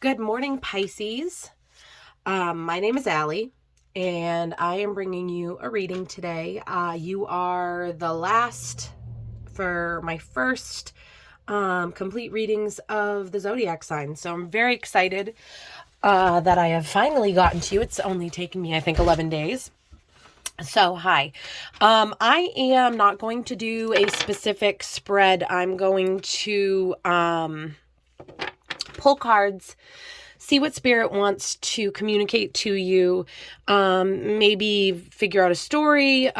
Good morning, Pisces. My name is Allie, and I am bringing you a reading today. You are the last for my first complete readings of the zodiac sign. So I'm very excited that I have finally gotten to you. It's only taken me, I think, 11 days. So, hi. I am not going to do a specific spread. I'm going to pull cards, see what spirit wants to communicate to you, maybe figure out a story,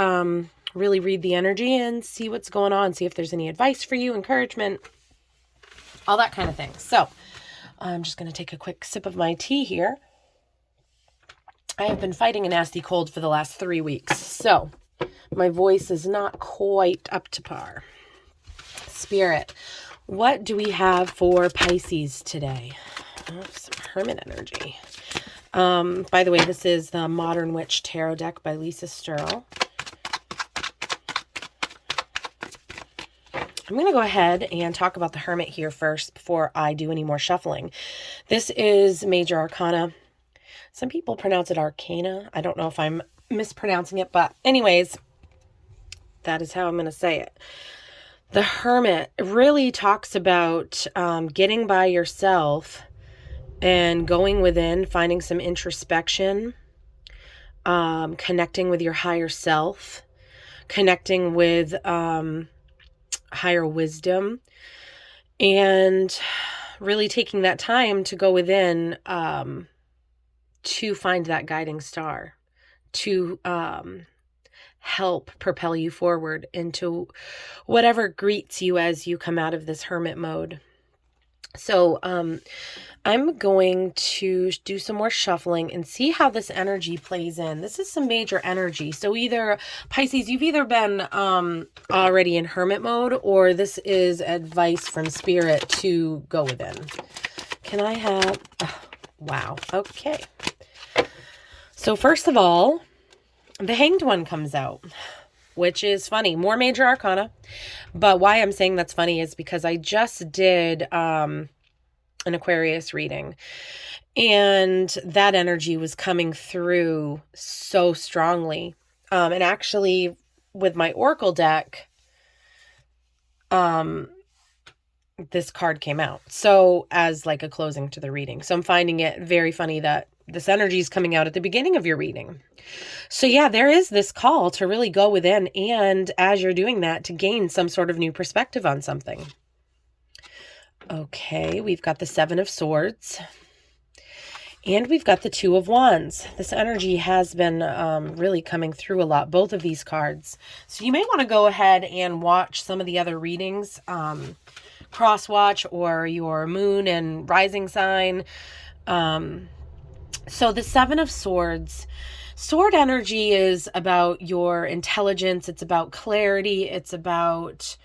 really read the energy and see what's going on, see if there's any advice for you, encouragement, all that kind of thing. So I'm just going to take a quick sip of my tea here. I have been fighting a nasty cold for the last 3 weeks, so my voice is not quite up to par. Spirit, what do we have for Pisces today? Some hermit energy. By the way, this is the Modern Witch Tarot deck by Lisa Sterl. I'm going to go ahead and talk about the Hermit here first before I do any more shuffling. This is Major Arcana. Some people pronounce it Arcana. I don't know if I'm mispronouncing it, but anyways, that is how I'm going to say it. The Hermit really talks about getting by yourself and going within, finding some introspection, connecting with your higher self, connecting with higher wisdom, and really taking that time to go within to find that guiding star, to help propel you forward into whatever greets you as you come out of this hermit mode. So I'm going to do some more shuffling and see how this energy plays in. This is some major energy. So either, Pisces, you've either been already in hermit mode, or this is advice from spirit to go within. Can I have... Oh, wow. Okay. So first of all, the Hanged One comes out, which is funny. More major arcana. But why I'm saying that's funny is because I just did an Aquarius reading, and that energy was coming through so strongly. And actually, with my Oracle deck, this card came out. So as like a closing to the reading. So I'm finding it very funny that this energy is coming out at the beginning of your reading. So yeah, there is this call to really go within, and as you're doing that, to gain some sort of new perspective on something. Okay, we've got the Seven of Swords, and we've got the Two of Wands. This energy has been really coming through a lot, both of these cards. So you may want to go ahead and watch some of the other readings, cross watch, or your moon and rising sign. So the Seven of Swords, sword energy is about your intelligence. It's about clarity. It's about,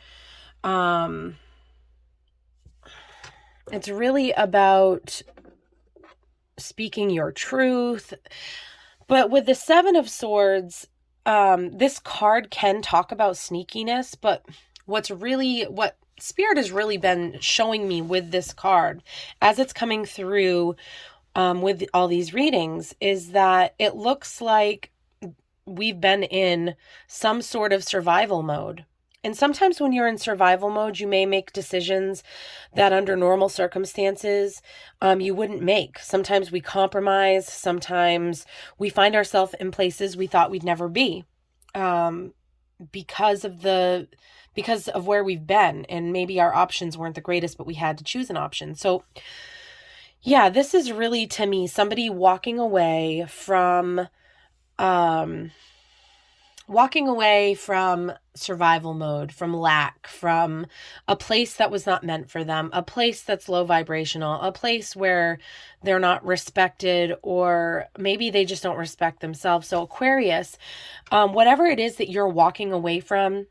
it's really about speaking your truth. But with the Seven of Swords, this card can talk about sneakiness, but what Spirit has really been showing me with this card as it's coming through with all these readings is that it looks like we've been in some sort of survival mode. And sometimes when you're in survival mode, you may make decisions that under normal circumstances, you wouldn't make. Sometimes we compromise. Sometimes we find ourselves in places we thought we'd never be, because of where we've been, and maybe our options weren't the greatest, but we had to choose an option. So yeah, this is really, to me, somebody walking away from survival mode, from lack, from a place that was not meant for them, a place that's low vibrational, a place where they're not respected, or maybe they just don't respect themselves. So Aquarius, whatever it is that you're walking away from,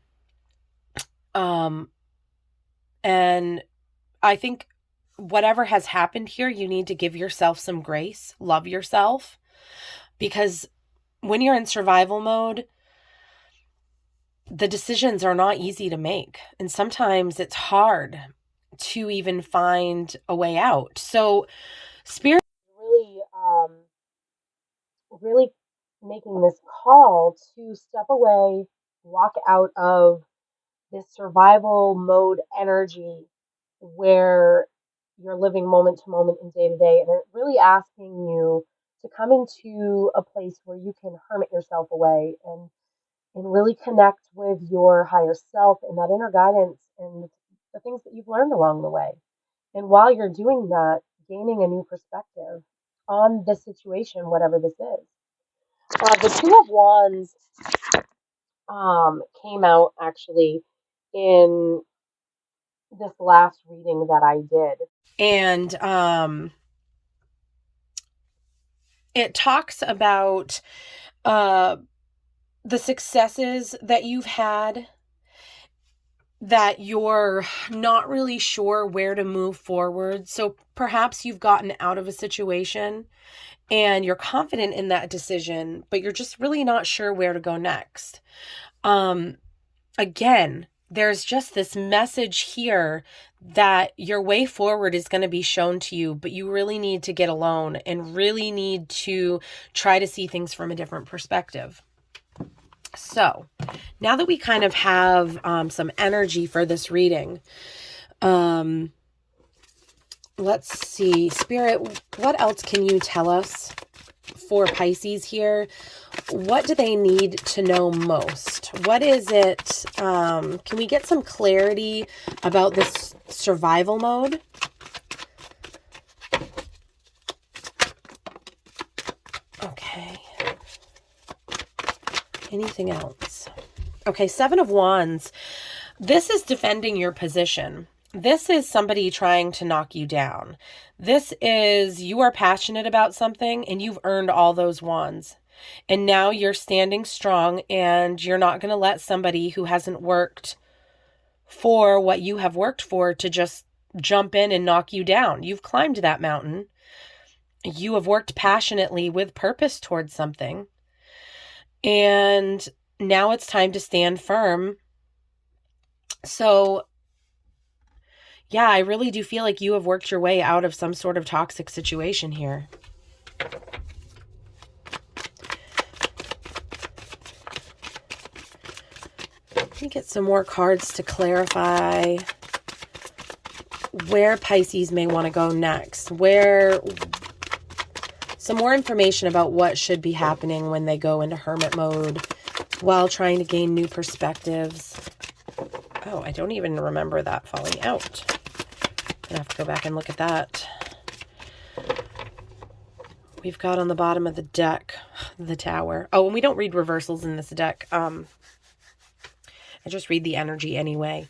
and I think whatever has happened here, you need to give yourself some grace, love yourself, because when you're in survival mode, the decisions are not easy to make. And sometimes it's hard to even find a way out. So Spirit really, really making this call to step away, walk out of this survival mode energy where you're living moment to moment and day to day, and it really asking you to come into a place where you can hermit yourself away and really connect with your higher self and that inner guidance and the things that you've learned along the way. And while you're doing that, gaining a new perspective on this situation, whatever this is. The Two of Wands came out actually in this last reading that I did. And it talks about the successes that you've had, that you're not really sure where to move forward. So perhaps you've gotten out of a situation and you're confident in that decision, but you're just really not sure where to go next. Again, there's just this message here that your way forward is going to be shown to you, but you really need to get alone and really need to try to see things from a different perspective. So now that we kind of have some energy for this reading, let's see, Spirit, what else can you tell us for Pisces here? What do they need to know most? What is it? Can we get some clarity about this survival mode? Okay. Anything else? Okay, Seven of Wands. This is defending your position. This is somebody trying to knock you down. This is you are passionate about something and you've earned all those wands. And now you're standing strong and you're not going to let somebody who hasn't worked for what you have worked for to just jump in and knock you down. You've climbed that mountain. You have worked passionately with purpose towards something. And now it's time to stand firm. So yeah, I really do feel like you have worked your way out of some sort of toxic situation here. Let me get some more cards to clarify where Pisces may want to go next. Some more information about what should be happening when they go into hermit mode while trying to gain new perspectives. Oh, I don't even remember that falling out. I have to go back and look at that. We've got on the bottom of the deck, the Tower. Oh, and we don't read reversals in this deck. I just read the energy anyway.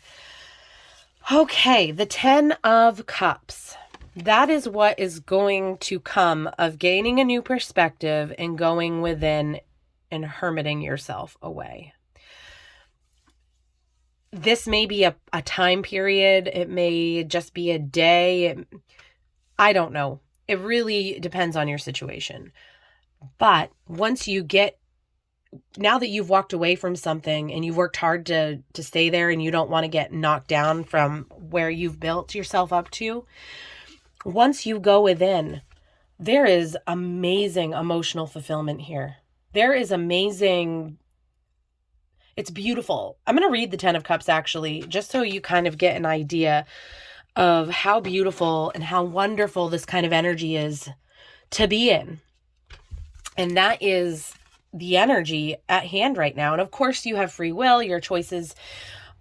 Okay, the Ten of Cups. That is what is going to come of gaining a new perspective and going within and hermiting yourself away. This may be a time period. It may just be a day. I don't know. It really depends on your situation. But once you now that you've walked away from something and you've worked hard to stay there and you don't want to get knocked down from where you've built yourself up to, once you go within, there is amazing emotional fulfillment here. There is amazing. It's beautiful. I'm going to read the Ten of Cups actually, just so you kind of get an idea of how beautiful and how wonderful this kind of energy is to be in. And that is the energy at hand right now. And of course you have free will. Your choices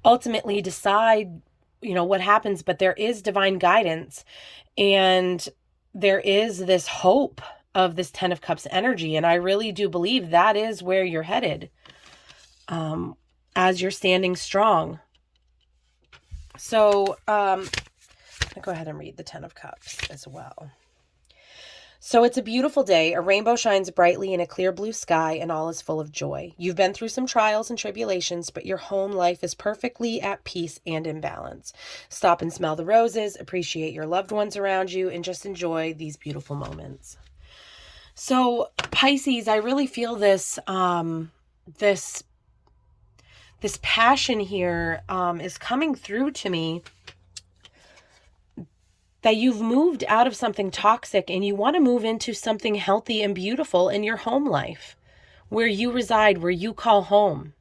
ultimately decide, what happens, but there is divine guidance and there is this hope of this Ten of Cups energy. And I really do believe that is where you're headed. As you're standing strong. So, I'll go ahead and read the Ten of Cups as well. So it's a beautiful day. A rainbow shines brightly in a clear blue sky and all is full of joy. You've been through some trials and tribulations, but your home life is perfectly at peace and in balance. Stop and smell the roses, appreciate your loved ones around you, and just enjoy these beautiful moments. So Pisces, I really feel this passion here is coming through to me that you've moved out of something toxic and you want to move into something healthy and beautiful in your home life, where you reside, where you call home.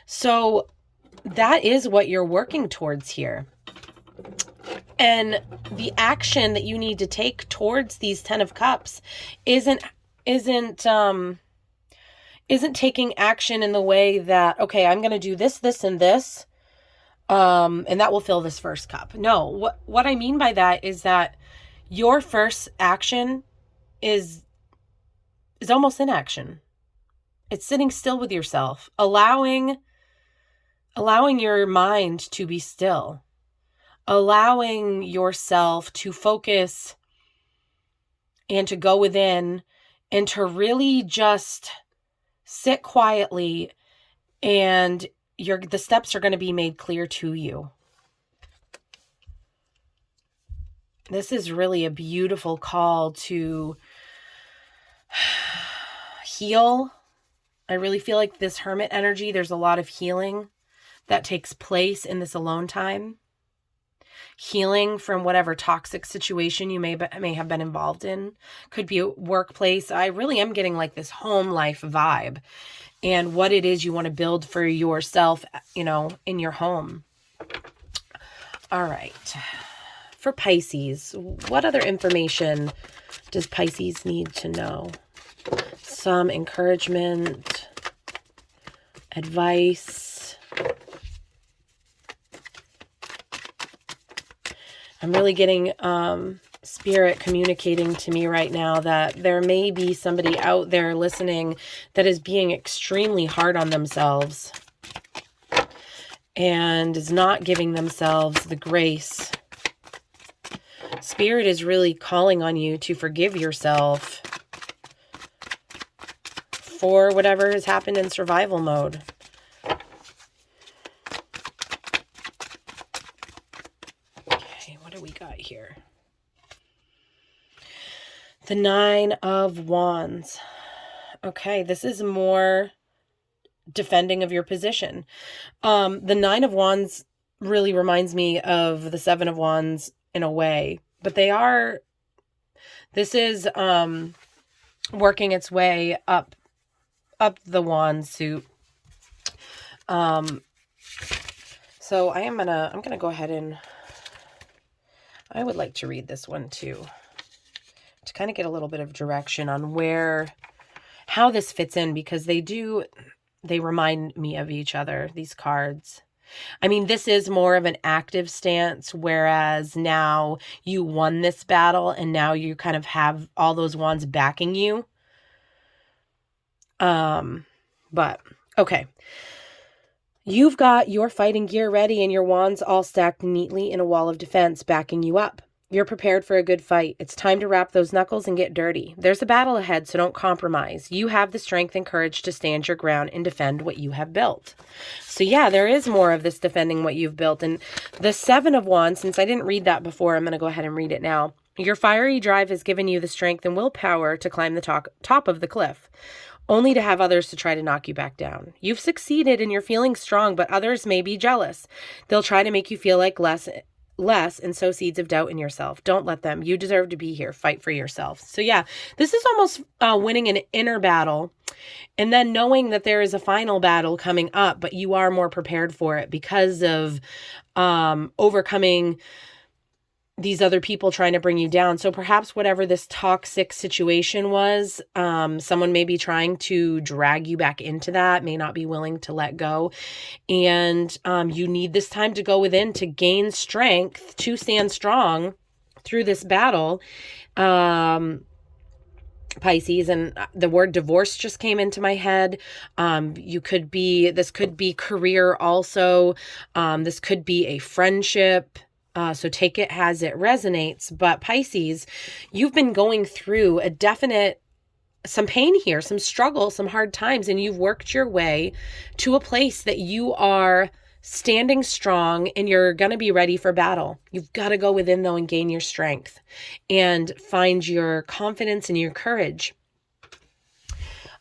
So that is what you're working towards here. And the action that you need to take towards these 10 of Cups isn't taking action in the way that, okay, I'm going to do this, this, and this, and that will fill this first cup. No, what I mean by that is that your first action is almost inaction. It's sitting still with yourself, allowing your mind to be still, allowing yourself to focus and to go within and to really just sit quietly, and the steps are going to be made clear to you. This is really a beautiful call to heal. I really feel like this Hermit energy, there's a lot of healing that takes place in this alone time. Healing from whatever toxic situation you may have been involved in. Could be a workplace. I really am getting like this home life vibe, and what it is you want to build for yourself, in your home. All right. For Pisces, what other information does Pisces need to know? Some encouragement, advice. I'm really getting Spirit communicating to me right now that there may be somebody out there listening that is being extremely hard on themselves and is not giving themselves the grace. Spirit is really calling on you to forgive yourself for whatever has happened in survival mode. We got here the 9 of Wands. Okay, this is more defending of your position. The 9 of Wands really reminds me of the 7 of Wands in a way, but this is working its way up the wand suit. So I'm gonna go ahead and I would like to read this one too, to kind of get a little bit of direction on how this fits in, because they remind me of each other, these cards. I mean, this is more of an active stance, whereas now you won this battle and now you kind of have all those wands backing you. But okay. You've got your fighting gear ready and your wands all stacked neatly in a wall of defense backing you up. You're prepared for a good fight. It's time to wrap those knuckles and get dirty. There's a battle ahead, so don't compromise. You have the strength and courage to stand your ground and defend what you have built. So yeah, there is more of this defending what you've built. And the 7 of Wands, since I didn't read that before, I'm going to go ahead and read it now. Your fiery drive has given you the strength and willpower to climb the top of the cliff, only to have others to try to knock you back down. You've succeeded and you're feeling strong, but others may be jealous. They'll try to make you feel like less and sow seeds of doubt in yourself. Don't let them. You deserve to be here. Fight for yourself. So yeah, this is almost winning an inner battle and then knowing that there is a final battle coming up, but you are more prepared for it because of overcoming these other people trying to bring you down. So perhaps whatever this toxic situation was, someone may be trying to drag you back into that, may not be willing to let go. And you need this time to go within to gain strength, to stand strong through this battle. Pisces, and the word divorce just came into my head. This could be career also. This could be a friendship. So take it as it resonates. But Pisces, you've been going through some pain here, some struggle, some hard times, and you've worked your way to a place that you are standing strong and you're going to be ready for battle. You've got to go within though and gain your strength and find your confidence and your courage.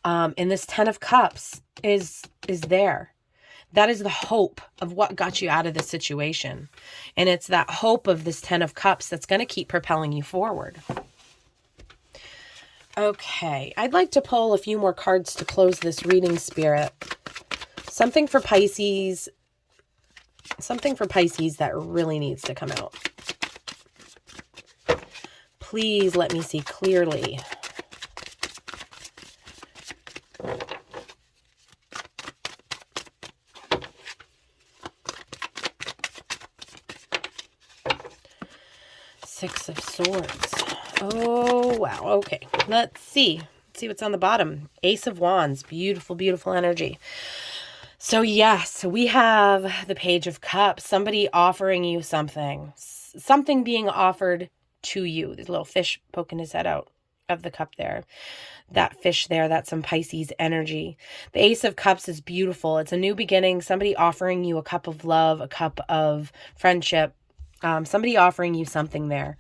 And this 10 of Cups is there. That is the hope of what got you out of this situation. And it's that hope of this 10 of Cups that's going to keep propelling you forward. Okay, I'd like to pull a few more cards to close this reading, Spirit. Something for Pisces. Something for Pisces that really needs to come out. Please let me see clearly. Six of Swords. Oh, wow. Okay. Let's see. Let's see what's on the bottom. Ace of Wands. Beautiful, beautiful energy. So yes, we have the Page of Cups. Somebody offering you something. Something being offered to you. There's a little fish poking his head out of the cup there. That fish there, that's some Pisces energy. The Ace of Cups is beautiful. It's a new beginning. Somebody offering you a cup of love, a cup of friendship. Somebody offering you something there.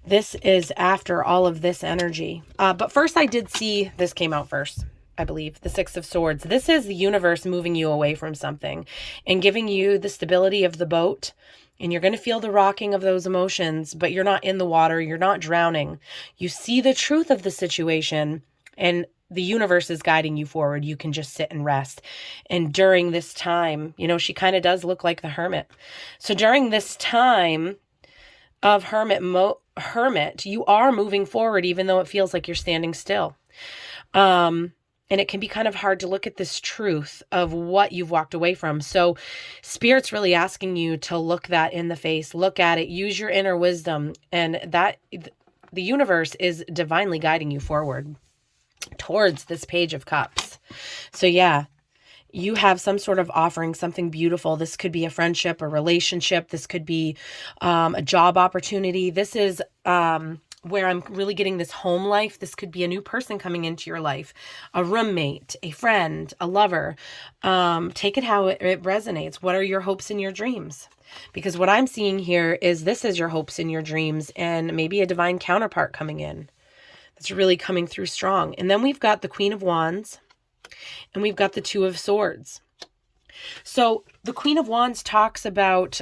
This is after all of this energy. But first I did see, this came out first, I believe, the Six of Swords. This is the universe moving you away from something and giving you the stability of the boat. And you're going to feel the rocking of those emotions, but you're not in the water. You're not drowning. You see the truth of the situation, and the universe is guiding you forward. You can just sit and rest. And during this time, you know, she kind of does look like the hermit. So during this time of hermit, you are moving forward, even though it feels like you're standing still. And it can be kind of hard to look at this truth of what you've walked away from. So Spirit's really asking you to look that in the face, look at it, use your inner wisdom, and that the universe is divinely guiding you forward towards this Page of Cups. So yeah, you have some sort of offering, something beautiful. This could be a friendship, a relationship. This could be a job opportunity. This is where I'm really getting this home life. This could be a new person coming into your life, a roommate, a friend, a lover. Take it how it resonates. What are your hopes and your dreams? Because what I'm seeing here is this is your hopes and your dreams, and maybe a divine counterpart coming in. That's really coming through strong. And then we've got the Queen of Wands, and we've got the Two of Swords. So the Queen of Wands talks about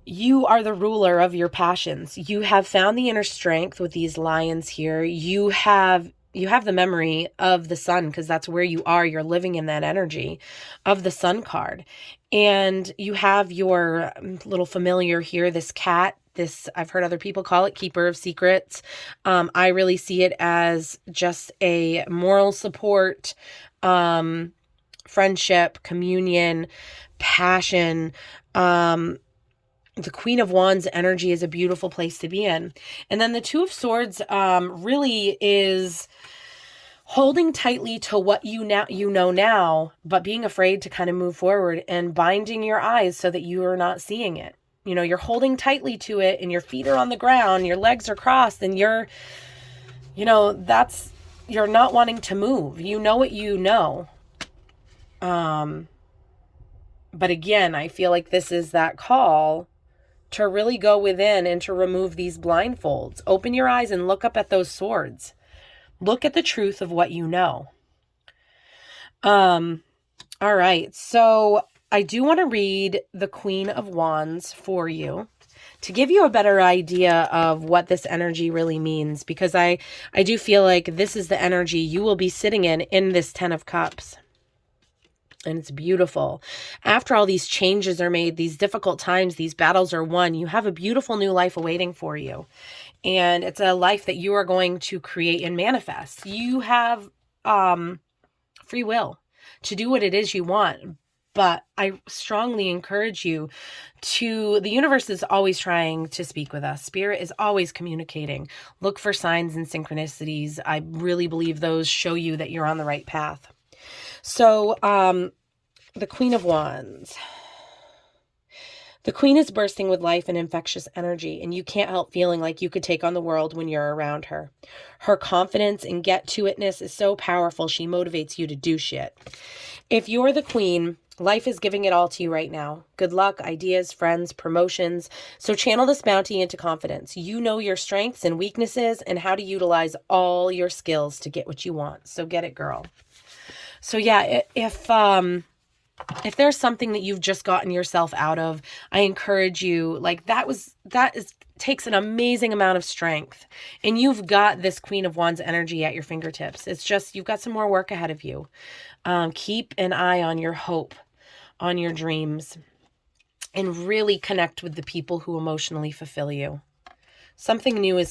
you are the ruler of your passions. You have found the inner strength with these lions here. You have the memory of the sun, because that's where you are. You're living in that energy of the sun card. And you have your little familiar here, this cat. This, I've heard other people call it keeper of secrets. I really see it as just a moral support, friendship, communion, passion. The Queen of Wands energy is a beautiful place to be in. And then the Two of Swords really is holding tightly to what you know now, but being afraid to kind of move forward and binding your eyes so that you are not seeing it. You know, you're holding tightly to it and your feet are on the ground, your legs are crossed, and you're not wanting to move. You know what you know. But again, I feel like this is that call to really go within and to remove these blindfolds. Open your eyes and look up at those swords. Look at the truth of what you know. All right. So I do want to read the Queen of Wands for you to give you a better idea of what this energy really means, because I do feel like this is the energy you will be sitting in this 10 of Cups. And it's beautiful. After all these changes are made, these difficult times, these battles are won, you have a beautiful new life awaiting for you. And it's a life that you are going to create and manifest. You have free will to do what it is you want. But I strongly encourage you the universe is always trying to speak with us. Spirit is always communicating. Look for signs and synchronicities. I really believe those show you that you're on the right path. So, the Queen of Wands. The Queen is bursting with life and infectious energy, and you can't help feeling like you could take on the world when you're around her. Her confidence and get-to-itness is so powerful, she motivates you to do shit. If you're the Queen, life is giving it all to you right now. Good luck, ideas, friends, promotions. So channel this bounty into confidence. You know your strengths and weaknesses and how to utilize all your skills to get what you want. So get it, girl. So yeah, if there's something that you've just gotten yourself out of, I encourage you, like that takes an amazing amount of strength, and you've got this Queen of Wands energy at your fingertips. It's just, you've got some more work ahead of you. Keep an eye on your hope, on your dreams, and really connect with the people who emotionally fulfill you. Something new is